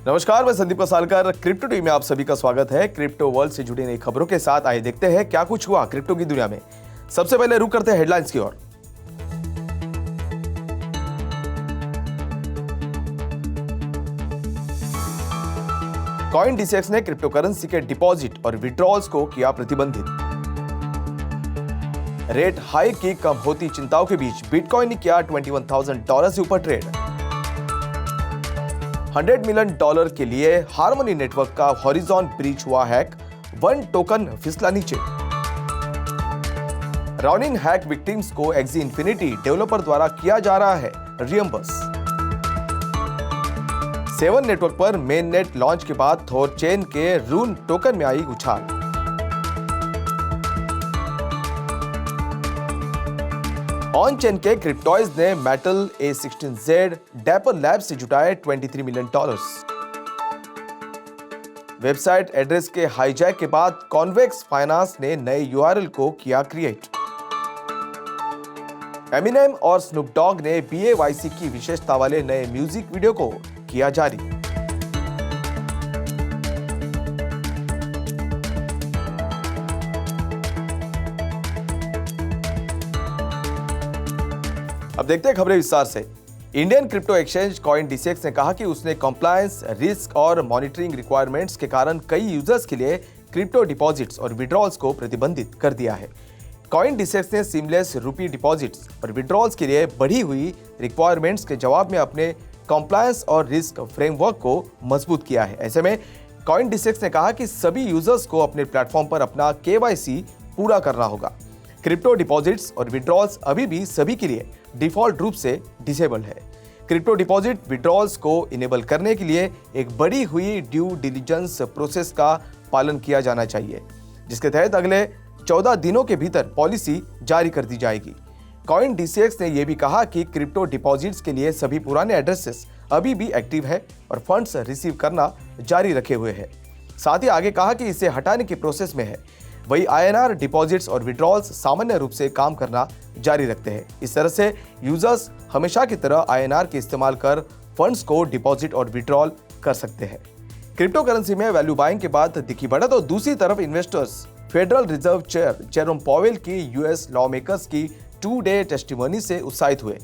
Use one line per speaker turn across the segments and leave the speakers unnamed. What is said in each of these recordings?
नमस्कार, मैं Sandeep कसालकर। Crypto TV में आप सभी का स्वागत है। क्रिप्टो वर्ल्ड से जुड़ी नई खबरों के साथ आइए देखते हैं क्या कुछ हुआ क्रिप्टो की दुनिया में। सबसे पहले रुक करते हैं हेडलाइंस की ओर। CoinDCX ने क्रिप्टो करेंसी के डिपॉजिट और विड्रॉल्स को किया प्रतिबंधित। रेट हाइक की कम होती चिंताओं के बीच बिटकॉइन ने किया $21,000 से ऊपर ट्रेड। $100 मिलियन के लिए हार्मनी नेटवर्क का हॉरिजॉन ब्रीच हुआ हैक, 1 टोकन फिसला नीचे। रॉनिन हैक विक्टिम्स को एक्सी इन्फिनिटी डेवलपर द्वारा किया जा रहा है रियम्बर्स। 7 नेटवर्क पर मेन नेट लॉन्च के बाद थोर चेन के रून टोकन में आई उछाल। ऑन चेन के क्रिप्टॉइज ने मेटल A16Z डैपर लैब्स से जुटाए $23 मिलियन। वेबसाइट एड्रेस के हाईजैक के बाद कॉन्वेक्स फाइनेंस ने नए URL को किया क्रिएट। एमिनेम और स्नूप डॉग ने BAYC की विशेषता वाले नए म्यूजिक वीडियो को किया जारी। अब देखते हैं खबरें विस्तार से। इंडियन क्रिप्टो एक्सचेंज CoinDCX ने कहा कि उसने कॉम्प्लायंस, रिस्क और मॉनिटरिंग रिक्वायरमेंट्स के कारण कई यूजर्स के लिए क्रिप्टो डिपॉजिट्स और विड्रॉल्स को प्रतिबंधित कर दिया है। CoinDCX ने सीमलेस रुपी डिपॉजिट्स और विड्रॉल्स के लिए बढ़ी हुई रिक्वायरमेंट्स के जवाब में अपने कॉम्प्लायंस और रिस्क फ्रेमवर्क को मजबूत किया है। ऐसे में CoinDCX ने कहा कि सभी यूजर्स को अपने प्लेटफॉर्म पर अपना KYC पूरा करना होगा। क्रिप्टो डिपॉजिट्स और विड्रॉल्स अभी भी सभी के लिए डिफॉल्ट रूप से डिसेबल्ड है। क्रिप्टो डिपॉजिट विड्रॉल्स को इनेबल करने के लिए एक बड़ी हुई ड्यू डिलिजेंस प्रोसेस का पालन किया जाना चाहिए, जिसके तहत अगले 14 दिनों के भीतर पॉलिसी जारी कर दी जाएगी। CoinDCX ने यह भी कहा कि क्रिप्टो डिपॉजिट्स के लिए सभी पुराने एड्रेसेस अभी भी एक्टिव है और फंड्स रिसीव करना जारी रखे हुए हैं। साथ ही आगे कहा कि इसे हटाने की प्रोसेस में है। वही INR डिपॉजिट्स और विड्रॉल्स सामान्य रूप से काम करना जारी रखते हैं। इस तरह से यूजर्स हमेशा की तरह INR के इस्तेमाल कर फंड्स को डिपॉजिट और विड्रॉल कर सकते हैं। क्रिप्टो करेंसी में वैल्यू बाइंग के बाद दिखी बढ़त और दूसरी तरफ investors federal reserve chair Jerome Powell की US लॉ मेकर्स की 2-डे टेस्टिमनी से उत्साहित हुए,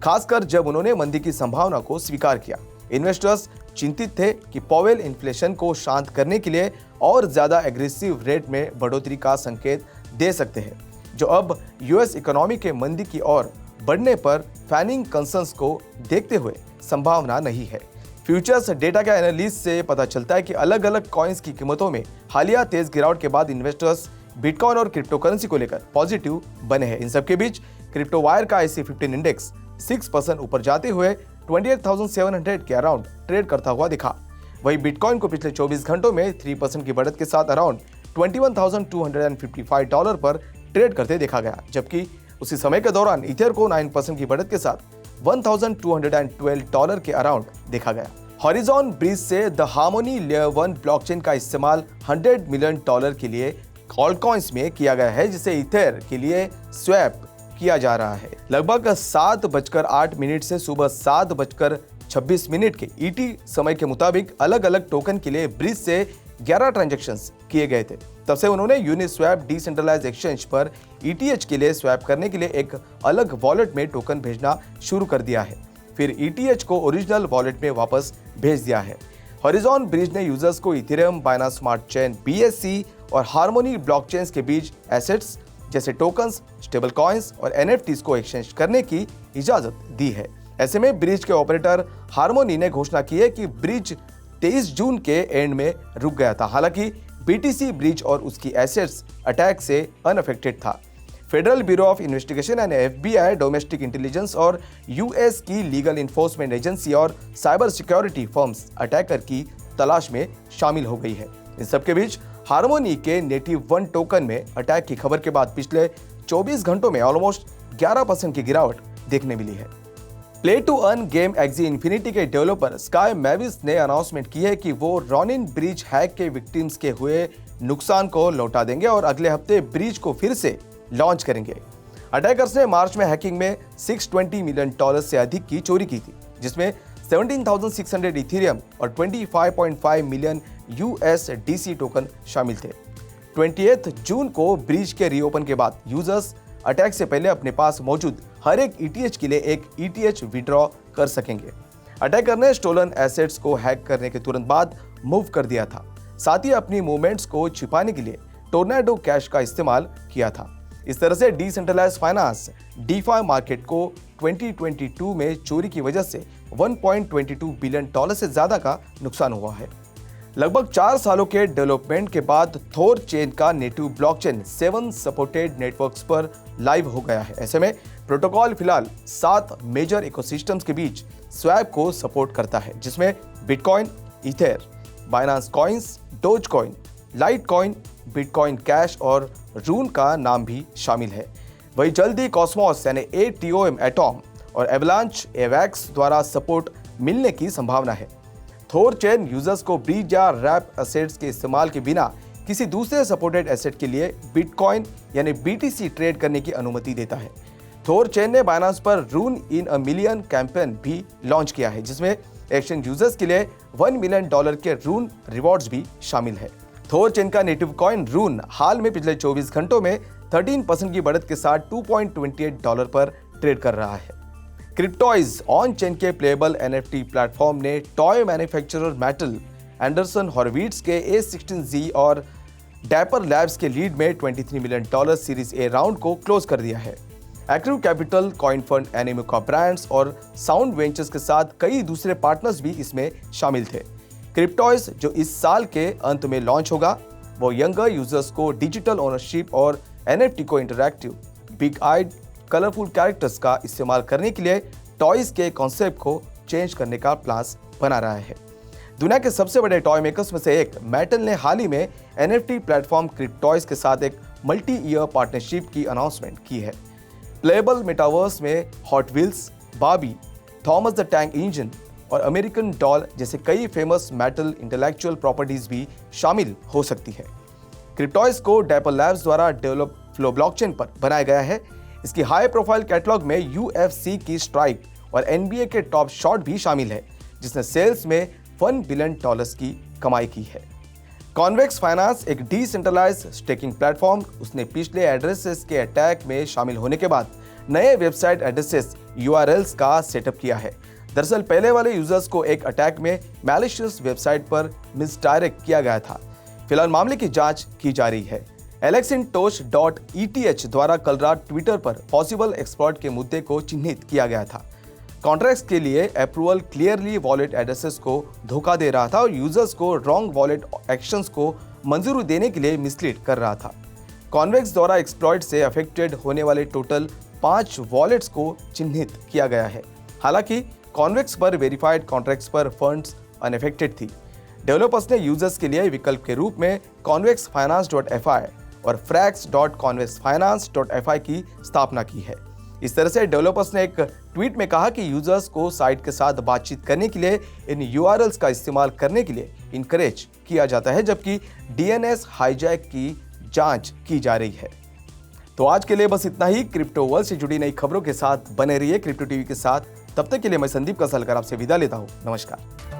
खासकर जब उन्होंने मंदी की संभावना को स्वीकार किया। इन्वेस्टर्स चिंतित थे कि पॉवेल इन्फ्लेशन को शांत करने के लिए और ज्यादा एग्रेसिव रेट में बढ़ोतरी का संकेत दे सकते हैं, जो अब US इकोनॉमी के मंदी की ओर बढ़ने पर फैनिंग कंसर्न्स को देखते हुए संभावना नहीं है। फ्यूचर्स डेटा के एनालिसिस से पता चलता है कि अलग अलग कॉइन्स की कीमतों में हालिया तेज गिरावट के बाद इन्वेस्टर्स बिटकॉइन और क्रिप्टो करेंसी को लेकर पॉजिटिव बने हैं। इन सबके बीच क्रिप्टो वायर का IC15 इंडेक्स 6% ऊपर जाते हुए 28,700 के अराउंड ट्रेड करता हुआ दिखा। वही बिटकॉइन को पिछले 24 घंटों में 3% की बढ़त के साथ अराउंड $21,255 पर ट्रेड करते देखा गया, जबकि उसी समय के दौरान इथर को 9% की बढ़त के साथ $1,212 के अराउंड देखा गया। हॉरिजॉन ब्रिज से द हार्मनी लेयर 1 ब्लॉकचेन का इस्तेमाल $100 मिलियन के लिए ऑल्टकॉइंस में किया गया है, जिसे इथर के लिए स्वैप किया जा रहा है। लगभग 7:08 से सुबह 7:26 के ET समय के मुताबिक अलग अलग टोकन के लिए ब्रिज से 11 ट्रांजैक्शंस किए गए थे। तब से उन्होंने यूनिस्वैप डिसेंट्रलाइज्ड एक्सचेंज पर ETH के लिए स्वैप करने के लिए एक अलग वॉलेट में टोकन भेजना शुरू कर दिया है, फिर ETH को ओरिजिनल वॉलेट में वापस भेज दिया है। हॉरिजॉन ब्रिज ने यूजर्स को Ethereum, Binance smart chain BSC और हार्मोनी ब्लॉकचेन्स के बीच एसेट्स जैसे टोकन्स, स्टेबल कॉइन्स और NFTs को एक्सचेंज करने की इजाजत दी है। ऐसे में ब्रिज के ऑपरेटर हार्मोनी ने घोषणा की है कि ब्रिज 23 जून के एंड में रुक गया था। हालांकि BTC ब्रिज और उसकी एसेट्स अटैक से अनअफेक्टेड था। फेडरल ब्यूरो ऑफ इन्वेस्टिगेशन यानी FBI, डोमेस्टिक इंटेलिजेंस और US की लीगल इन्फोर्समेंट एजेंसी और साइबर सिक्योरिटी फर्म्स अटैकर की तलाश में शामिल हो गई है। इन सबके बीच हार्मोनी के नेटिव 1 टोकन में अटैक की खबर के बाद पिछले 24 घंटों में ऑलमोस्ट 11% की गिरावट देखने मिली है। Play to earn game Axie Infinity के डेवलपर स्काई मैविस ने अनाउंसमेंट की है कि वो रॉनिन ब्रीच हैक के विक्टिम्स के हुए नुकसान को लौटा देंगे और अगले हफ्ते ब्रीच को फिर से लॉन्च करेंगे। अटैकर्स ने मार्च में हैकिंग में $620 मिलियन से अधिक की चोरी की थी, जिसमें 17,600 इथेरियम और 25.5 मिलियन USDC टोकन शामिल थे। 28 जून को ब्रिज के रीओपन के बाद यूजर्स अटैक से पहले अपने पास मौजूद हर एक ETH के लिए एक ETH विड्रॉ कर सकेंगे। अटैकर ने स्टोलन एसेट्स को हैक करने के तुरंत बाद मूव कर दिया था। साथ ही अपनी मूवमेंट्स को छिपाने के लिए टोर्नेडो कैश का इस्तेमाल किया था। इस तरह से डिसेंट्रलाइज्ड फाइनेंस DeFi मार्केट को 2022 में चोरी की वजह से $1.22 बिलियन से ज्यादा का नुकसान हुआ है। लगभग 4 सालों के डेवलपमेंट के बाद थोर चेन का नेटिव ब्लॉकचेन 7 सपोर्टेड नेटवर्क्स पर लाइव हो गया है। ऐसे में प्रोटोकॉल फिलहाल 7 मेजर इकोसिस्टम्स के बीच स्वैप को सपोर्ट करता है, जिसमें bitcoin, ether, Binance coins, Dogecoin, Litecoin, bitcoin cash और रून का नाम भी शामिल है। वही जल्दी कॉस्मोस यानी ATOM एटॉम और एवलांच एवैक्स द्वारा सपोर्ट मिलने की संभावना है। थोर चेन यूजर्स को ब्रीज या रैप एसेट्स के इस्तेमाल के बिना किसी दूसरे सपोर्टेड एसेट के लिए बिटकॉइन यानी BTC ट्रेड करने की अनुमति देता है। थोर चेन ने बाइनेंस पर रून इन अ मिलियन कैंपेन भी लॉन्च किया है, जिसमें एक्सचेंज यूजर्स के लिए $1 मिलियन के रून रिवॉर्ड्स भी शामिल है। थोर चेन का नेटिव कॉइन रून हाल में पिछले 24 घंटों में 13% की बढ़त के साथ $2.28 पर ट्रेड कर रहा है। क्रिप्टॉइज ऑन चेन के प्लेएबल NFT प्लेटफॉर्म ने toy manufacturer Mattel Andreessen Horowitz के A16Z और डैपर लैब्स के लीड में $23 मिलियन सीरीज A राउंड को क्लोज कर दिया है। Active Capital, Coin Fund, Animoca Brands और साउंड वेंचर्स के साथ कई दूसरे पार्टनर्स भी इसमें शामिल थे। क्रिप्टॉइज जो इस साल के अंत में लॉन्च होगा, वो यंगर यूजर्स को डिजिटल ओनरशिप और NFT को interactive, big eyed, colourful characters का इस्तेमाल करने के लिए टॉयज के कॉन्सेप्ट को चेंज करने का प्लान बना रहा है। दुनिया के सबसे बड़े टॉय मेकर्स में से एक मैटल ने हाल ही में NFT प्लेटफॉर्म क्रिप्टॉइज के साथ एक मल्टी ईयर पार्टनरशिप की अनाउंसमेंट की है। प्लेएबल मेटावर्स में hot wheels, Barbie, Thomas the tank engine और अमेरिकन डॉल जैसे कई फेमस मेटल इंटेलेक्चुअल प्रॉपर्टीज भी शामिल हो सकती है। क्रिप्टॉइज को डैपर लैब्स द्वारा डेवलप फ्लो ब्लॉकचेन पर बनाया गया है। इसकी हाई प्रोफाइल कैटलॉग में UFC की स्ट्राइक और NBA के टॉप शॉट भी शामिल है, जिसने सेल्स में $1 बिलियन की कमाई की है। कॉन्वेक्स फाइनेंस एक डिसेंट्रलाइज्ड स्टेकिंग प्लेटफॉर्म, उसने पिछले एड्रेसेस के अटैक में शामिल होने के बाद नए वेबसाइट एड्रेसेस URLs का सेटअप किया है। दरअसल पहले वाले यूजर्स को एक अटैक में मैलिशियस वेबसाइट पर मिसडायरेक्ट किया गया था। फिलहाल मामले की जांच की जा रही है। alexintosh.eth द्वारा कल रात ट्विटर पर पॉसिबल एक्सप्लॉइट के मुद्दे को चिन्हित किया गया था। कॉन्ट्रैक्ट्स के लिए अप्रूवल क्लियरली वॉलेट एड्रेसेस को धोखा दे रहा था और यूजर्स को रॉन्ग वॉलेट एक्शंस को मंजूरी देने के लिए मिसलीड कर रहा था। कॉन्वेक्स द्वारा एक्सप्लॉइट से अफेक्टेड होने वाले टोटल 5 वॉलेट्स को चिन्हित किया गया है। हालांकि कॉन्वेक्स पर वेरीफाइड कॉन्ट्रैक्ट्स पर फंड्स अनअफेक्टेड थी। डेवलपर्स ने यूजर्स के लिए विकल्प के रूप में convexfinance.fi और frax.convexfinance.fi की स्थापना की है। इस तरह से डेवलपर्स ने एक ट्वीट में कहा कि यूजर्स को साइट के साथ बातचीत करने के लिए इन URLs का इस्तेमाल करने के लिए इनकरेज किया जाता है, जबकि DNS हाईजैक की जांच की जा रही है। तो आज के लिए बस इतना ही। क्रिप्टो वर्ल्ड से जुड़ी नई खबरों के साथ बने रहिए क्रिप्टो टीवी के साथ। तब तक के लिए मैं संदीप कसलकर आपसे विदा लेता हूँ। नमस्कार।